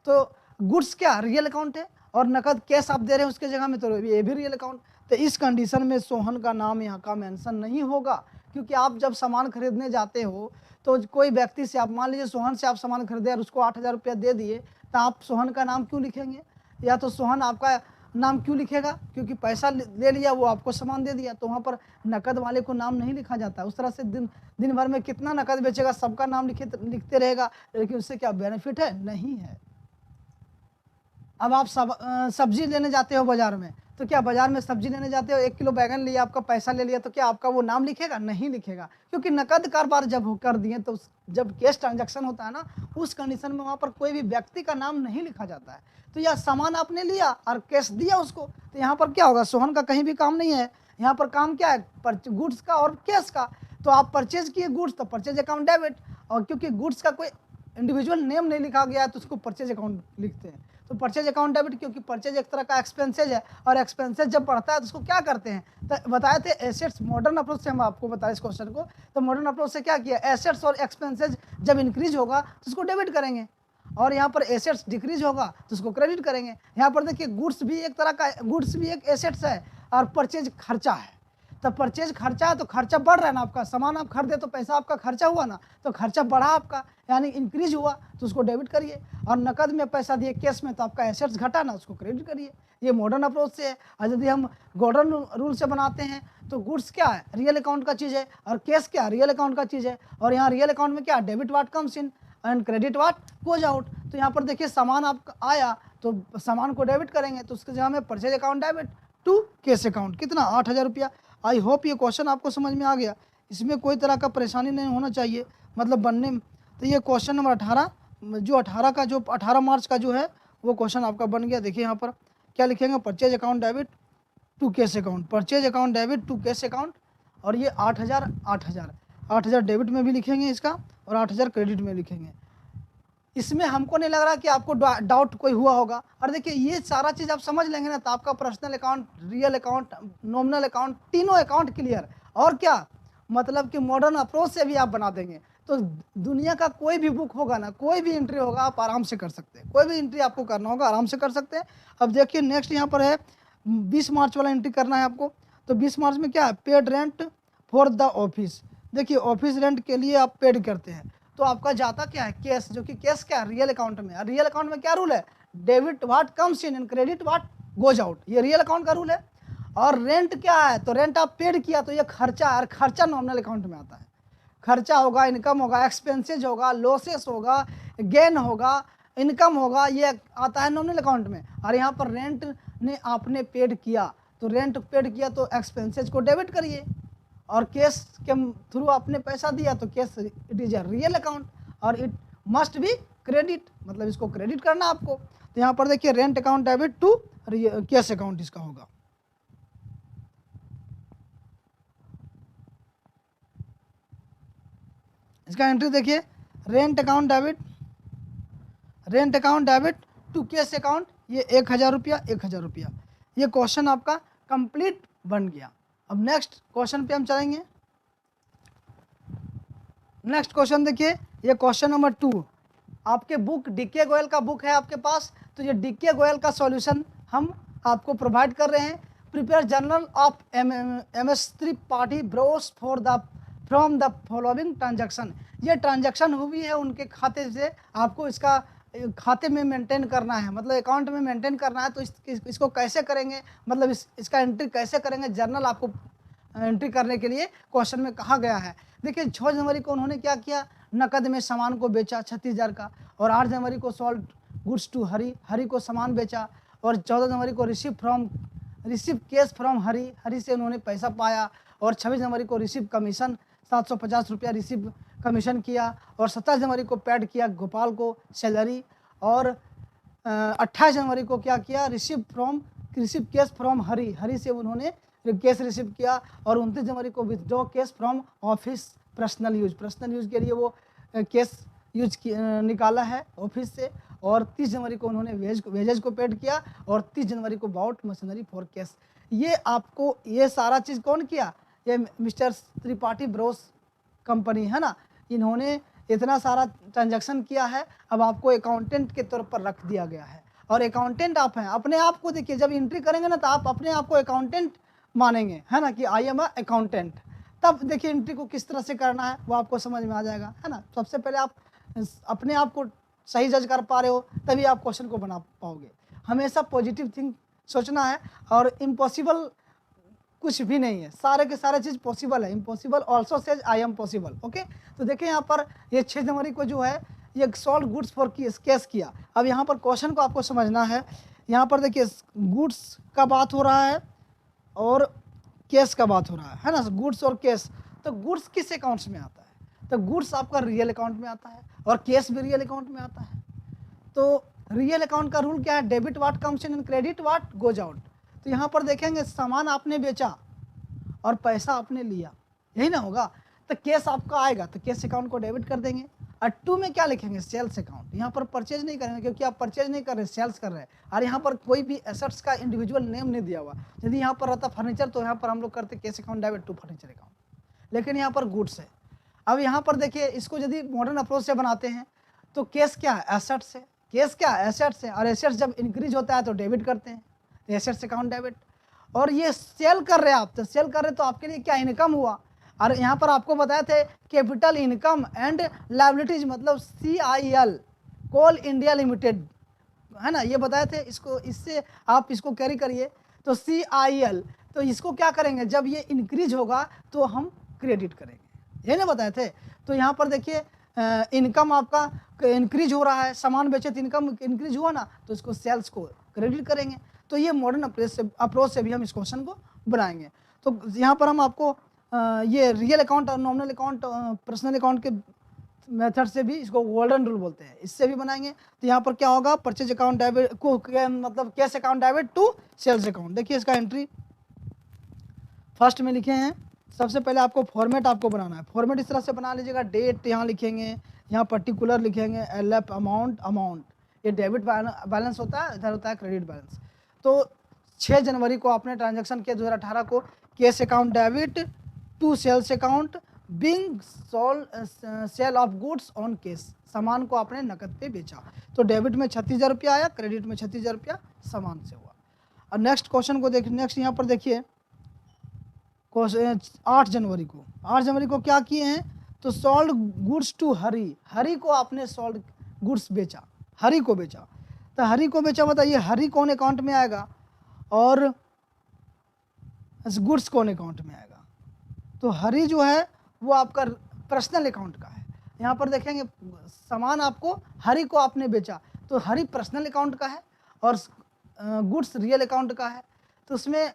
तो गुड्स क्या रियल अकाउंट है और नकद कैश आप दे रहे हैं उसके जगह में, तो ये भी रियल अकाउंट। तो इस कंडीशन में सोहन का नाम यहाँ का मेंशन नहीं होगा क्योंकि आप जब सामान खरीदने जाते हो तो कोई व्यक्ति से आप मान लीजिए सोहन से आप सामान खरीदे और उसको 8,000 रुपया दे दिए, तो आप सोहन का नाम क्यों लिखेंगे? या तो सोहन आपका नाम क्यों लिखेगा? क्योंकि पैसा ले लिया, वो आपको सामान दे दिया, तो वहाँ पर नकद वाले को नाम नहीं लिखा जाता। उस तरह से दिन भर में कितना नकद बेचेगा, सबका नाम लिखते रहेगा, लेकिन उससे क्या बेनिफिट है? नहीं है। अब आप सब्जी लेने जाते हो बाजार में, तो क्या बाजार में सब्जी लेने जाते हो, 1 किलो बैगन लिया, आपका पैसा ले लिया, तो क्या आपका वो नाम लिखेगा? नहीं लिखेगा, क्योंकि नकद कारोबार जब कर दिए, तो जब कैश ट्रांजैक्शन होता है ना, उस कंडीशन में वहाँ पर कोई भी व्यक्ति का नाम नहीं लिखा जाता है। तो यह सामान आपने लिया और कैश दिया उसको, तो यहाँ पर क्या होगा? सोहन का कहीं भी काम नहीं है। यहाँ पर काम क्या है? गुड्स का और कैश का। तो आप परचेज किए गुड्स, तो परचेज अकाउंट डेबिट, और क्योंकि गुड्स का कोई इंडिविजुअल नेम नहीं लिखा गया है, तो उसको परचेज अकाउंट लिखते हैं। तो परचेज अकाउंट डेबिट, क्योंकि परचेज एक तरह का एक्सपेंसेज है, और एक्सपेंसेज जब बढ़ता है तो उसको क्या करते हैं? तो बताए थे एसेट्स, मॉडर्न अप्रोच से हम आपको बताए इस क्वेश्चन को। तो मॉडर्न अप्रोच से क्या किया? एसेट्स और एक्सपेंसेज जब इंक्रीज होगा तो उसको डेबिट करेंगे, और यहाँ पर एसेट्स डिक्रीज होगा तो उसको क्रेडिट करेंगे। यहाँ पर देखिए गुड्स भी एक तरह का, गुड्स भी एक एसेट्स है, और परचेज खर्चा है। तो परचेज खर्चा है, तो खर्चा बढ़ रहा है ना आपका, सामान आप खरीदे तो पैसा आपका खर्चा हुआ ना, तो खर्चा बढ़ा आपका, यानी इंक्रीज हुआ, तो उसको डेबिट करिए। और नकद में पैसा दिए कैश में, तो आपका एसेट्स घटा ना, उसको क्रेडिट करिए। ये मॉडर्न अप्रोच से है। और यदि हम गोल्डन रूल से बनाते हैं, तो गुड्स क्या है? रियल अकाउंट का चीज़ है, और कैश क्या? रियल अकाउंट का चीज़ है। और यहाँ रियल अकाउंट में क्या? Debit what comes in and credit what goes out. तो यहाँ पर देखिए सामान आपका आया तो सामान को डेबिट करेंगे, तो उसके जगह में purchase account debit to cash account, कितना? 8,000 रुपया। आई होप ये क्वेश्चन आपको समझ में आ गया, इसमें कोई तरह का परेशानी नहीं होना चाहिए, मतलब बनने में। तो ये क्वेश्चन नंबर 18, जो 18 मार्च का जो है वो क्वेश्चन आपका बन गया। देखिए यहाँ पर क्या लिखेंगे? Purchase account debit to cash account, purchase account debit to cash account. और ये 8,000 डेबिट में भी लिखेंगे इसका, और 8,000 क्रेडिट में लिखेंगे। इसमें हमको नहीं लग रहा कि आपको डाउट कोई हुआ होगा। और देखिए ये सारा चीज़ आप समझ लेंगे ना, तो आपका personal account, real account, nominal account, तीनों अकाउंट क्लियर। और क्या मतलब कि मॉडर्न अप्रोच से भी आप बना देंगे, तो दुनिया का कोई भी बुक होगा ना, कोई भी एंट्री होगा, आप आराम से कर सकते हैं। कोई भी एंट्री आपको करना होगा आराम से कर सकते हैं। अब देखिए नेक्स्ट यहाँ पर है 20 मार्च वाला एंट्री करना है आपको। तो 20 मार्च में क्या है? Paid rent for the office. देखिए ऑफिस रेंट के लिए आप पेड करते हैं, तो आपका जाता क्या है? कैश, जो कि कैश क्या है? रियल अकाउंट में। रियल अकाउंट में क्या रूल है? Debit what comes in and credit what goes out, ये रियल अकाउंट का रूल है। और रेंट क्या है? तो रेंट आप पेड किया, तो ये खर्चा है, और खर्चा नॉमिनल अकाउंट में आता है। खर्चा होगा, इनकम होगा, एक्सपेंसेज होगा, लॉसेस होगा, गेन होगा, इनकम होगा, ये आता है नॉमिनल अकाउंट में। और यहाँ पर रेंट ने आपने पेड किया, तो रेंट पेड किया तो एक्सपेंसेज को डेबिट करिए, और कैश के थ्रू आपने पैसा दिया, तो cash it is a real account, और इट मस्ट बी क्रेडिट, मतलब इसको क्रेडिट करना आपको। तो यहाँ पर देखिए rent account debit to cash account इसका होगा। इसका एंट्री देखिए, rent account debit to cash account, ये 1,000 रुपया, 1,000 रुपया। ये क्वेश्चन आपका कंप्लीट बन गया। अब नेक्स्ट क्वेश्चन पे हम चलेंगे। नेक्स्ट क्वेश्चन देखिए, ये क्वेश्चन नंबर 2 आपके बुक डीके गोयल का बुक है आपके पास। तो ये डीके गोयल का सॉल्यूशन हम आपको प्रोवाइड कर रहे हैं। Prepare journal of MS Tripathi Bros from the following transaction. ये ट्रांजैक्शन हुई है उनके खाते से, आपको इसका खाते में मेंटेन करना है, मतलब अकाउंट में मेंटेन करना है। तो इसको कैसे करेंगे, मतलब इसका एंट्री कैसे करेंगे, जर्नल आपको एंट्री करने के लिए क्वेश्चन में कहा गया है। देखिए 6 जनवरी को उन्होंने क्या किया? नकद में सामान को बेचा 36,000 का, और 8 जनवरी को सोल्ड गुड्स टू हरी को सामान बेचा, और 14 जनवरी को रिसीव कैश फ्रॉम हरी से उन्होंने पैसा पाया, और 26 जनवरी को रिसीव कमीशन 750 रुपया रिसीव कमीशन किया, और 27 जनवरी को पेड किया गोपाल को सैलरी, और 28 जनवरी को क्या किया? रिसीव कैश फ्रॉम हरी से उन्होंने कैश रिसीव किया, और 29 जनवरी को withdraw cash from office personal use के लिए वो कैश निकाला है ऑफिस से, और 30 जनवरी को उन्होंने वेजेज को पेड किया, और 30 जनवरी को बाउट मशीनरी फॉर कैश। ये आपको ये सारा चीज़ कौन किया? ये मिस्टर त्रिपाठी ब्रोस कंपनी है ना, इन्होंने इतना सारा ट्रांजैक्शन किया है। अब आपको अकाउंटेंट के तौर पर रख दिया गया है, और अकाउंटेंट आप हैं, अपने आप को देखिए, जब एंट्री करेंगे ना तो आप अपने आप को अकाउंटेंट मानेंगे, है ना, कि आई एम अ अकाउंटेंट। तब देखिए एंट्री को किस तरह से करना है वो आपको समझ में आ जाएगा, है ना। सबसे पहले आप अपने आप को सही जज कर पा रहे हो तभी आप क्वेश्चन को बना पाओगे। हमेशा पॉजिटिव थिंक सोचना है और इम्पॉसिबल कुछ भी नहीं है, सारे के सारे चीज़ पॉसिबल है। Impossible also says I am possible. Okay, तो देखिए यहाँ पर ये 6 जनवरी को जो है ये सॉल्व गुड्स फॉर केस किया। अब यहाँ पर क्वेश्चन को आपको समझना है। यहाँ पर देखिए गुड्स का बात हो रहा है और केस का बात हो रहा है ना, गुड्स और केस। तो गुड्स किस अकाउंट्स में आता है? तो गुड्स आपका रियल अकाउंट में आता है और केस भी रियल अकाउंट में आता है। तो रियल अकाउंट का रूल क्या है? Debit what comes in and credit what goes out. तो यहाँ पर देखेंगे सामान आपने बेचा और पैसा आपने लिया, यही ना होगा। तो केस आपका आएगा तो केस अकाउंट को डेबिट कर देंगे। और 2 में क्या लिखेंगे? Sales account. यहाँ पर परचेज नहीं करेंगे क्योंकि आप परचेज नहीं कर रहे, सेल्स कर रहे हैं। और यहाँ पर कोई भी एसेट्स का इंडिविजुअल नेम नहीं दिया हुआ। यदि यहाँ पर रहता फर्नीचर तो यहाँ पर हम लोग करते case account debit to furniture account, लेकिन यहाँ पर गुड्स है। अब यहाँ पर देखिए इसको यदि मॉडर्न अप्रोच से बनाते हैं तो केस क्या है? एसेट्स है। केस क्या है? एसेट्स है। और एसेट्स जब इंक्रीज होता है तो डेबिट करते हैं, एसेट्स अकाउंट डेबिट। और ये सेल कर रहे हैं आप, तो सेल कर रहे तो आपके लिए क्या? इनकम हुआ। और यहाँ पर आपको बताए थे कैपिटल इनकम एंड लायबिलिटीज मतलब CIL, कोल इंडिया लिमिटेड, है ना, ये बताए थे। इसको इससे आप इसको कैरी करिए। तो CIL, तो इसको क्या करेंगे? जब ये इंक्रीज होगा तो हम क्रेडिट करेंगे, ये ना बताए थे। तो यहाँ पर देखिए इनकम आपका इंक्रीज हो रहा है, सामान बेचे तो इनकम इंक्रीज हुआ ना, तो इसको सेल्स को क्रेडिट करेंगे। तो ये मॉडर्न अप्रोच से भी हम इस क्वेश्चन को बनाएंगे। तो यहाँ पर हम आपको ये रियल अकाउंट और नॉमिनल अकाउंट, पर्सनल अकाउंट के मेथड से भी, इसको गोल्डन रूल बोलते हैं, इससे भी बनाएंगे। तो यहाँ पर क्या होगा? परचेज अकाउंट डेबिट को मतलब cash account debit to sales account. देखिए इसका एंट्री फर्स्ट में लिखे हैं। सबसे पहले आपको फॉर्मेट आपको बनाना है। फॉर्मेट इस तरह से बना लीजिएगा, डेट यहाँ लिखेंगे, यहाँ पर्टिकुलर लिखेंगे, LF अमाउंट, ये डेबिट बैलेंस होता है, इधर होता है क्रेडिट बैलेंस। तो 6 जनवरी को आपने ट्रांजैक्शन किया 2018 को, cash account debit to sales account being sale of goods on cash, सामान को आपने नकद पे बेचा। तो डेबिट में 36,000 रुपया आया, क्रेडिट में 36,000 रुपया सामान से हुआ। और नेक्स्ट क्वेश्चन को देखिए, नेक्स्ट यहाँ पर देखिए 8 जनवरी को क्या किए हैं? तो सोल्ड गुड्स टू हरी, हरी को आपने सोल्ड गुड्स बेचा, हरी को बेचा। तो हरी को बेचा, बताइए हरी कौन अकाउंट में आएगा और गुड्स कौन अकाउंट में आएगा? तो हरी जो है वो आपका पर्सनल अकाउंट का है। यहाँ पर देखेंगे सामान आपको, हरी को आपने बेचा तो हरी पर्सनल अकाउंट का है और गुड्स रियल अकाउंट का है। तो उसमें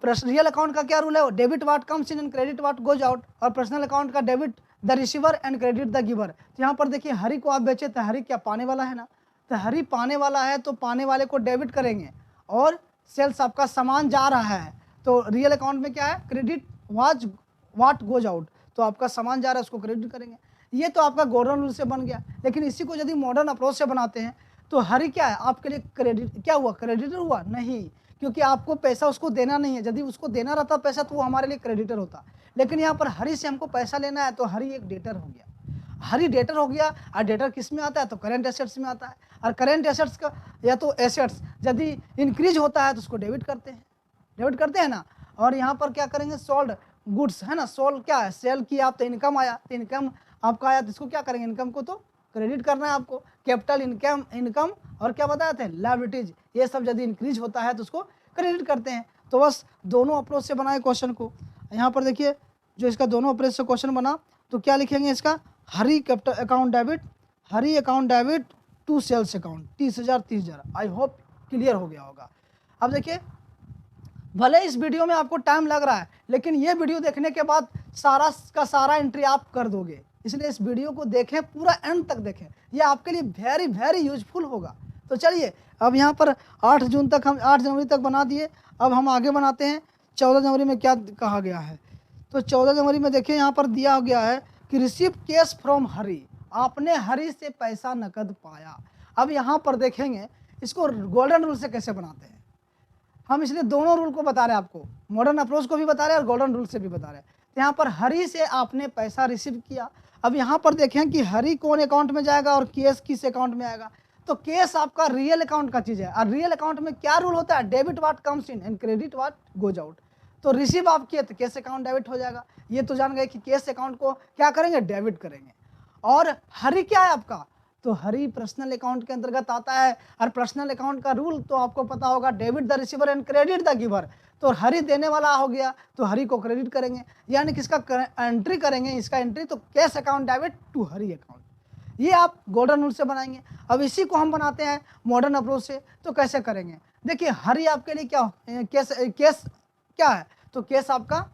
रियल अकाउंट का क्या रूल है? Debit what comes in and credit what goes out. और पर्सनल अकाउंट का debit the receiver and credit the giver. तो यहाँ पर देखिए हरी को आप बेचे तो हरी क्या पाने वाला है ना, तो हरी पाने वाला है तो पाने वाले को डेबिट करेंगे। और सेल्स आपका सामान जा रहा है तो रियल अकाउंट में क्या है? क्रेडिट व्हाट गोज आउट, तो आपका सामान जा रहा है उसको क्रेडिट करेंगे। ये तो आपका गोल्डन रूल से बन गया। लेकिन इसी को यदि मॉडर्न अप्रोच से बनाते हैं तो हरी क्या है? आपके लिए क्रेडिट क्या हुआ? क्रेडिटर हुआ नहीं, क्योंकि आपको पैसा उसको देना नहीं है। यदि उसको देना रहता पैसा तो वो हमारे लिए क्रेडिटर होता। लेकिन यहाँ पर हरी से हमको पैसा लेना है तो हरी एक डेटर हो गया। हरी डेटर हो गया। और डेटर किस में आता है? तो करेंट एसेट्स में आता है। और करेंट एसेट्स का या तो एसेट्स यदि इंक्रीज होता है तो उसको डेबिट करते हैं ना। और यहाँ पर क्या करेंगे? सोल्ड गुड्स, है ना, सोल्ड क्या है? सेल किया आप तो इनकम आया, तो इनकम आपका आया तो इसको क्या करेंगे? इनकम को तो क्रेडिट करना है आपको। कैपिटल इनकम और क्या बताए थे? लायबिलिटीज, ये सब यदि इंक्रीज होता है तो उसको क्रेडिट करते हैं। तो बस दोनों अप्रोच से बनाए क्वेश्चन को। यहाँ पर देखिए जो इसका दोनों अप्रोच से क्वेश्चन बना तो क्या लिखेंगे इसका? Hari capital account debit, Hari account debit to sales account 30,000। I hope clear हो गया होगा। अब देखिए भले इस वीडियो में आपको टाइम लग रहा है लेकिन ये वीडियो देखने के बाद सारा का सारा एंट्री आप कर दोगे। इसलिए इस वीडियो को देखें, पूरा एंड तक देखें, ये आपके लिए वेरी वेरी यूजफुल होगा। तो चलिए अब यहाँ पर 8 जनवरी तक बना दिए। अब हम आगे बनाते हैं 14 जनवरी में क्या कहा गया है। तो 14 जनवरी में देखिए यहाँ पर दिया गया है कि रिसीव कैश फ्रॉम हरी, आपने हरी से पैसा नकद पाया। अब यहाँ पर देखेंगे इसको गोल्डन रूल से कैसे बनाते हैं। हम इसलिए दोनों रूल को बता रहे हैं आपको, मॉडर्न अप्रोच को भी बता रहे हैं और गोल्डन रूल से भी बता रहे हैं। तो यहाँ पर हरी से आपने पैसा रिसीव किया। अब यहाँ पर देखें कि हरी कौन अकाउंट में जाएगा और केस किस अकाउंट में आएगा। तो केस आपका रियल अकाउंट का चीज़ है और रियल अकाउंट में क्या रूल होता है? Debit what comes in and credit what goes out. तो रिसीव आप किए तो कैश अकाउंट डेबिट हो जाएगा। ये तो जान गए कि कैश अकाउंट को क्या करेंगे, डेबिट करेंगे। और हरी क्या है आपका, तो हरी पर्सनल अकाउंट के अंतर्गत आता है। और पर्सनल अकाउंट का रूल तो आपको पता होगा, debit the receiver and credit the giver. तो हरी देने वाला हो गया तो हरी को क्रेडिट करेंगे, यानी किसका एंट्री करेंगे, इसका एंट्री, तो cash account debit to Hari account. ये आप गोल्डन रूल से बनाएंगे। अब इसी को हम बनाते हैं मॉडर्न अप्रोच से। तो कैसे करेंगे, देखिए हरी आपके लिए क्या केस क्या है, तो केस आपका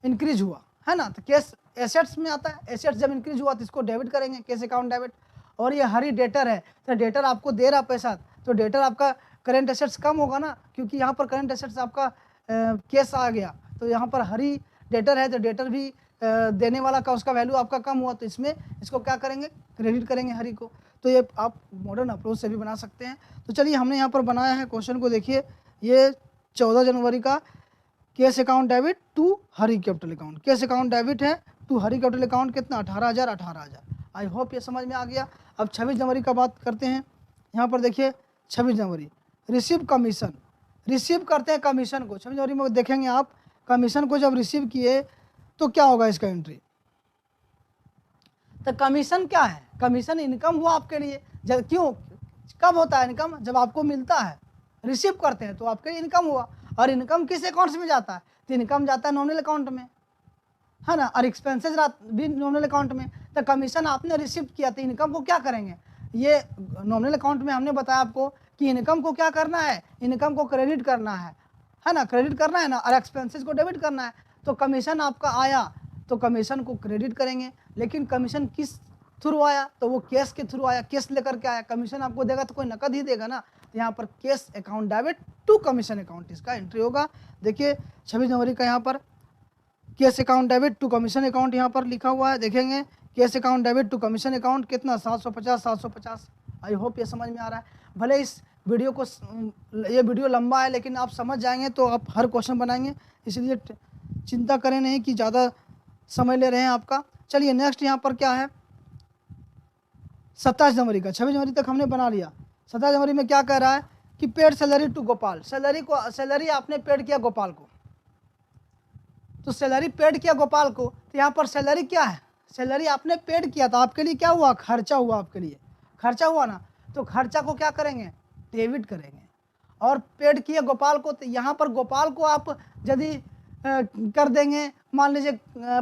इंक्रीज हुआ है ना, तो केस एसेट्स में आता है। एसेट्स जब इंक्रीज हुआ तो इसको डेबिट करेंगे, केस अकाउंट डेबिट। और ये हरी डेटर है, तो डेटर आपको दे रहा पैसा, तो डेटर आपका करेंट एसेट्स कम होगा ना, क्योंकि यहाँ पर करेंट एसेट्स आपका केस आ गया। तो यहाँ पर हरी डेटर है, तो डेटर भी देने वाला का उसका वैल्यू आपका कम हुआ, तो इसमें इसको क्या करेंगे, क्रेडिट करेंगे हरी को। तो ये आप मॉडर्न अप्रोच से भी बना सकते हैं। तो चलिए हमने यहाँ पर बनाया है क्वेश्चन को, देखिए ये 14 जनवरी का cash account debit to Hari capital account. Cash account debit है टू हरी कैपिटल अकाउंट, कितना, 18,000। आई होप ये समझ में आ गया। अब 26 जनवरी का बात करते हैं। यहाँ पर देखिए 26 जनवरी रिसीव कमीशन, रिसीव करते हैं कमीशन को। 26 जनवरी में देखेंगे आप, कमीशन को जब रिसीव किए तो क्या होगा इसका एंट्री। तो कमीशन क्या है, कमीशन इनकम हुआ आपके लिए। जब क्यों, कब होता है इनकम, जब आपको मिलता है, रिसीव करते हैं तो आपके लिए इनकम हुआ। और इनकम किस अकाउंट में जाता है, तो इनकम जाता है नॉमिनल अकाउंट में, है ना, और एक्सपेंसेस भी नॉमिनल अकाउंट में। तो कमीशन आपने रिसीव किया तो इनकम को क्या करेंगे, ये नॉमिनल अकाउंट में हमने बताया आपको कि इनकम को क्या करना है, इनकम को क्रेडिट करना है ना, क्रेडिट करना है ना, और एक्सपेंसेस को डेबिट करना है। तो कमीशन आपका आया तो कमीशन को क्रेडिट करेंगे। लेकिन कमीशन किस थ्रू आया, तो वो केस के थ्रू आया, केस लेकर के आया। कमीशन आपको देगा तो कोई नकद ही देगा ना, तो यहाँ पर case account debit to commission account इसका एंट्री होगा। देखिए 26 जनवरी का यहाँ पर case account debit to commission account यहाँ पर लिखा हुआ है। देखेंगे case account debit to commission account कितना, 750। आई होप ये समझ में आ रहा है। भले इस वीडियो को, ये वीडियो लंबा है, लेकिन आप समझ जाएंगे तो आप हर क्वेश्चन बनाएंगे, इसलिए चिंता करें नहीं कि ज़्यादा समय ले रहे हैं आपका। चलिए नेक्स्ट यहाँ पर क्या है, 27 जनवरी का। 26 जनवरी तक हमने बना लिया। 27 जनवरी में क्या कह रहा है कि paid salary to Gopal, salary आपने पेड किया गोपाल को। तो सैलरी पेड किया गोपाल को, तो यहाँ पर सैलरी क्या है, सैलरी आपने पेड किया, तो आपके लिए क्या हुआ, खर्चा हुआ, आपके लिए खर्चा हुआ ना। तो खर्चा को क्या करेंगे, डेबिट करेंगे। और पेड किए गोपाल को, तो यहाँ पर गोपाल को आप यदि कर देंगे, मान लीजिए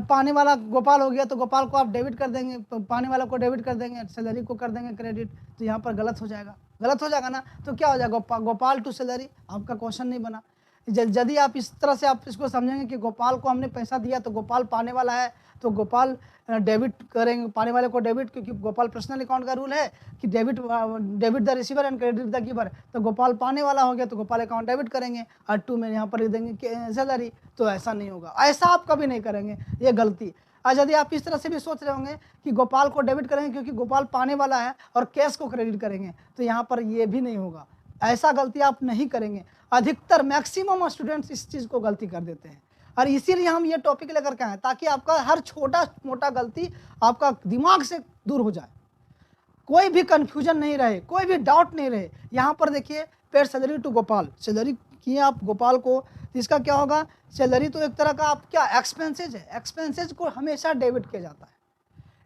पानी वाला गोपाल हो गया, तो गोपाल को आप डेबिट कर देंगे, पानी वाला को डेबिट कर देंगे, सैलरी को कर देंगे क्रेडिट। तो यहाँ पर गलत हो जाएगा ना। तो क्या हो जाएगा, गोपाल टू सैलरी, आपका क्वेश्चन नहीं बना। यदि आप इस तरह से आप इसको समझेंगे कि गोपाल को हमने पैसा दिया तो गोपाल पाने वाला है, तो गोपाल डेबिट करेंगे, पाने वाले को डेबिट, क्योंकि गोपाल पर्सनल अकाउंट का रूल है कि debit the receiver and credit the giver. तो गोपाल पाने वाला हो गया तो गोपाल अकाउंट डेबिट करेंगे, और टू में यहाँ पर लिख देंगे सैलरी। तो ऐसा नहीं होगा, ऐसा आप कभी नहीं करेंगे, ये गलती। आज यदि आप इस तरह से भी सोच रहे होंगे कि गोपाल को डेबिट करेंगे क्योंकि गोपाल पाने वाला है और कैश को क्रेडिट करेंगे, तो यहाँ पर ये भी नहीं होगा। ऐसा गलती आप नहीं करेंगे। अधिकतर मैक्सिमम स्टूडेंट्स इस चीज़ को गलती कर देते हैं, और इसीलिए हम ये टॉपिक लेकर के आए, ताकि आपका हर छोटा मोटा गलती आपका दिमाग से दूर हो जाए, कोई भी कंफ्यूजन नहीं रहे, कोई भी डाउट नहीं रहे। यहाँ पर देखिए paid salary to Gopal, salary किए आप गोपाल को, तो इसका क्या होगा, सैलरी तो एक तरह का आप क्या एक्सपेंसेज है, एक्सपेंसेज को हमेशा डेबिट किया जाता है।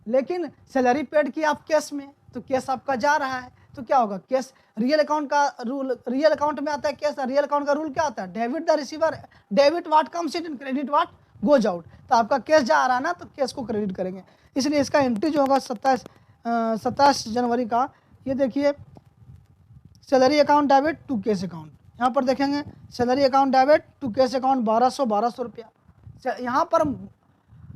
लेकिन सैलरी पेड किया आप कैश में, तो कैश आपका जा रहा है, तो क्या होगा, कैश रियल अकाउंट का रूल, रियल अकाउंट में आता है कैश। रियल अकाउंट का रूल क्या आता है, debit the receiver, debit what comes in, credit what goes out. तो आपका कैश जा रहा है ना, तो कैश को क्रेडिट करेंगे। इसलिए इसका एंट्री जो होगा 27 जनवरी का, ये देखिए salary account debit to cash account. यहाँ पर देखेंगे salary account debit to cash account 1200 रुपया। यहाँ पर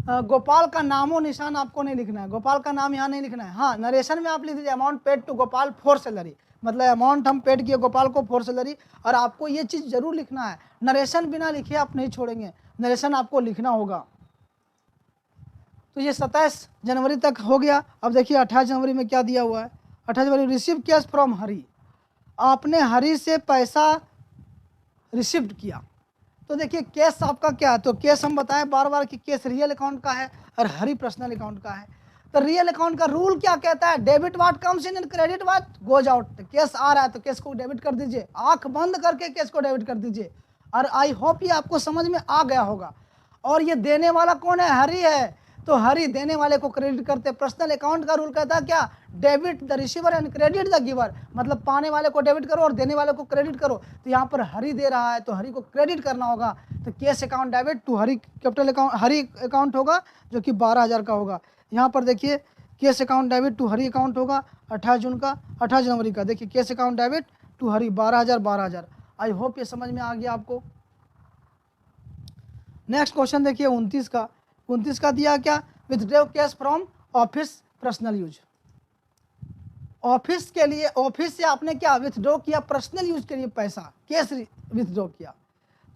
गोपाल का नामो निशान आपको नहीं लिखना है, गोपाल का नाम यहाँ नहीं लिखना है। हाँ, नरेशन में आप लिख दीजिए amount paid to Gopal for salary, मतलब अमाउंट हम पेड किए गोपाल को फॉर सैलरी। और आपको ये चीज़ जरूर लिखना है, नरेशन बिना लिखे आप नहीं छोड़ेंगे, नरेशन आपको लिखना होगा। तो ये 27 जनवरी तक हो गया। अब देखिए 28 जनवरी में क्या दिया हुआ है। 28 जनवरी रिसीव कैश फ्रॉम हरी, आपने हरी से पैसा रिसीव किया। तो देखिए केस आपका क्या है, तो केस हम बताएं बार बार कि केस रियल अकाउंट का है और हरी पर्सनल अकाउंट का है। तो रियल अकाउंट का रूल क्या कहता है, debit what comes in and credit what goes out. Case आ रहा है तो केस को डेबिट कर दीजिए, आंख बंद करके केस को डेबिट कर दीजिए। और आई होप ये आपको समझ में आ गया होगा। और ये देने वाला कौन है? हरि है। तो हरि देने वाले को क्रेडिट करते हैं। पर्सनल अकाउंट का रूल कहता है क्या? Debit the receiver and credit the giver, मतलब पाने वाले को डेबिट करो और देने वाले को क्रेडिट करो। तो यहाँ पर हरि दे रहा है तो हरि को क्रेडिट करना होगा। तो cash account debit to Hari capital account Hari account होगा जो कि 12,000 का होगा। यहाँ पर देखिए cash account debit to Hari account होगा 28 जून का 28 जनवरी का। देखिए cash account debit to Hari 12,000। I hope ये समझ में आ गया आपको। नेक्स्ट क्वेश्चन देखिए 29 का दिया क्या? Withdraw cash from office personal use. Office के लिए, ऑफिस से आपने क्या विथड्रॉ किया? पर्सनल यूज के लिए पैसा, कैश विथड्रॉ किया।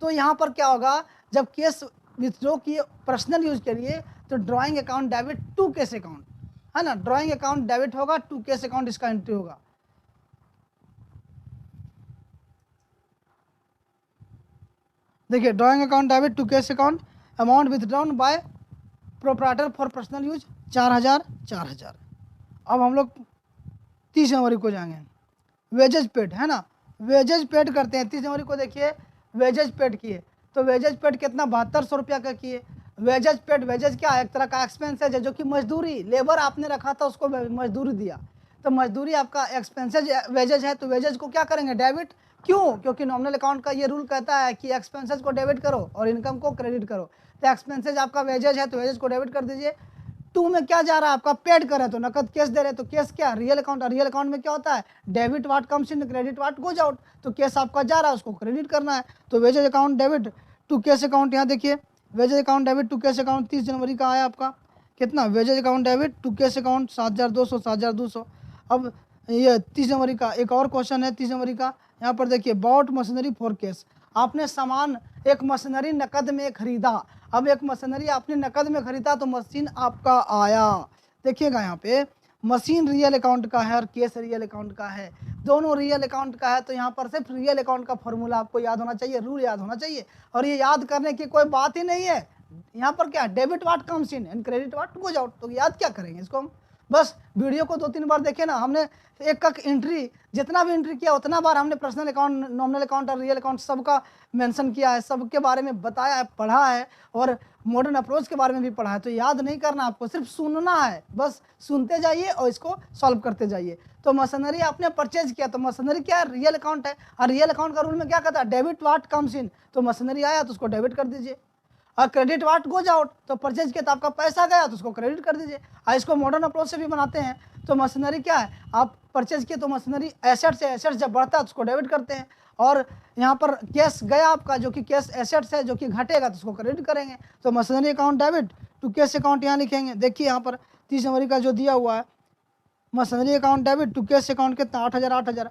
तो यहाँ पर क्या होगा? जब कैश विथड्रॉ किए पर्सनल यूज के लिए तो drawing account debit to cash account, है ना, ड्राइंग अकाउंट डेबिट होगा टू कैश अकाउंट, इसका एंट्री होगा। देखिए drawing account debit to cash account, amount withdrawn by proprietor for personal use 4,000। अब हम लोग 30 जनवरी को जाएंगे। वेजेज पेड, है ना, वेजेज पेड करते हैं 30 जनवरी को। देखिए वेजेज पेड किए तो वेजेज पेड कितना? 7200 रुपया का किए। वेजेज पेड, वेजेज क्या है? एक तरह का एक्सपेंसेज है जो कि मजदूरी, लेबर आपने रखा था उसको मजदूरी दिया, तो मजदूरी आपका एक्सपेंसेज वेजेज है। तो वेजेज को क्या करेंगे? डेबिट। क्यों? क्योंकि नॉमिनल अकाउंट का ये रूल कहता है कि एक्सपेंसेज को डेबिट करो और इनकम को क्रेडिट करो। तो एक्सपेंसेज आपका वेजेज है तो वेजेज को डेबिट कर दीजिए। टू में क्या जा रहा है आपका? पेड कर रहे तो नकद कैश दे रहे तो कैश क्या? Real account. और रियल अकाउंट में क्या होता है? Debit what comes in, credit what goes out. तो कैश आपका जा रहा है उसको क्रेडिट करना है। तो wages account debit to cash account, यहाँ देखिए wages account debit to cash account 30 जनवरी का आया आपका कितना? Wages account debit to cash account 7,200। अब ये 30 जनवरी का एक और क्वेश्चन है 30 जनवरी का। यहाँ पर देखिए बॉट मशीनरी फॉर कैश, आपने सामान एक मशीनरी नकद में खरीदा। अब एक मशीनरी आपने नकद में खरीदा तो मशीन आपका आया। देखिएगा यहाँ पे मशीन रियल अकाउंट का है और कैश रियल अकाउंट का है, दोनों रियल अकाउंट का है। तो यहाँ पर सिर्फ रियल अकाउंट का फॉर्मूला आपको याद होना चाहिए, रूल याद होना चाहिए। और ये याद करने की कोई बात ही नहीं है। यहाँ पर क्या? Debit what comes in and credit what goes out. तो याद क्या करेंगे इसको हम? बस वीडियो को 2-3 बार देखे ना, हमने एक एंट्री, जितना भी एंट्री किया उतना बार हमने पर्सनल अकाउंट, नॉमिनल अकाउंट और रियल अकाउंट सबका मेंशन किया है, सबके बारे में बताया है, पढ़ा है और मॉडर्न अप्रोच के बारे में भी पढ़ा है। तो याद नहीं करना आपको, सिर्फ सुनना है, बस सुनते जाइए और इसको सॉल्व करते जाइए। तो मशीनरी आपने परचेज किया तो मशीनरी क्या है? रियल अकाउंट है। और रियल अकाउंट का रूल में क्या कहता है? डेबिट वाट कम्स इन। तो मशीनरी आया तो उसको डेबिट कर दीजिए। और क्रेडिट वाट गोज आउट, तो परचेज किया तो आपका पैसा गया तो उसको क्रेडिट कर दीजिए। और इसको मॉडर्न अप्रोच से भी बनाते हैं। तो मशीनरी क्या है? आप परचेज किए तो मशीनरी एसेट से, एसेट जब बढ़ता है तो उसको डेबिट करते हैं। और यहाँ पर कैश गया आपका जो कि कैश एसेट्स है, जो कि घटेगा तो उसको क्रेडिट करेंगे। तो machinery account debit to cash account यहाँ लिखेंगे। देखिए यहाँ पर 30 जनवरी का जो दिया हुआ है machinery account debit to cash account कितना? 8,000।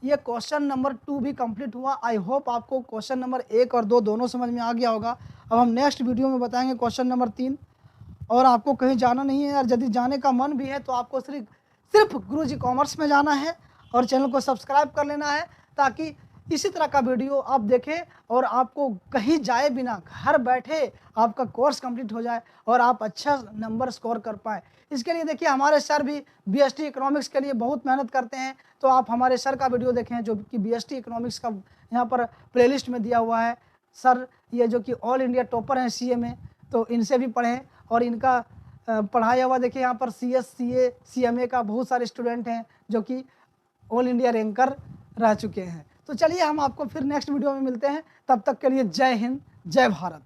ये क्वेश्चन नंबर 2 भी कंप्लीट हुआ। आई होप आपको क्वेश्चन नंबर 1 और 2 दोनों समझ में आ गया होगा। अब हम नेक्स्ट वीडियो में बताएंगे क्वेश्चन नंबर 3। और आपको कहीं जाना नहीं है यार, यदि जाने का मन भी है तो आपको सिर्फ गुरुजी कॉमर्स में जाना है और चैनल को सब्सक्राइब कर लेना है, ताकि इसी तरह का वीडियो आप देखें और आपको कहीं जाए बिना घर बैठे आपका कोर्स कंप्लीट हो जाए और आप अच्छा नंबर स्कोर कर पाए। इसके लिए देखिए हमारे सर भी बीएसटी इकोनॉमिक्स के लिए बहुत मेहनत करते हैं। तो आप हमारे सर का वीडियो देखें जो कि बीएसटी इकोनॉमिक्स का यहाँ पर प्लेलिस्ट में दिया हुआ है। सर ये जो कि ऑल इंडिया टॉपर हैं सीए में, तो इनसे भी पढ़ें। और इनका पढ़ाया हुआ देखिए यहाँ पर सीएस, सीए, सीएमए का बहुत सारे स्टूडेंट हैं जो कि ऑल इंडिया रैंकर रह चुके हैं। तो चलिए हम आपको फिर नेक्स्ट वीडियो में मिलते हैं। तब तक के लिए जय हिंद, जय भारत।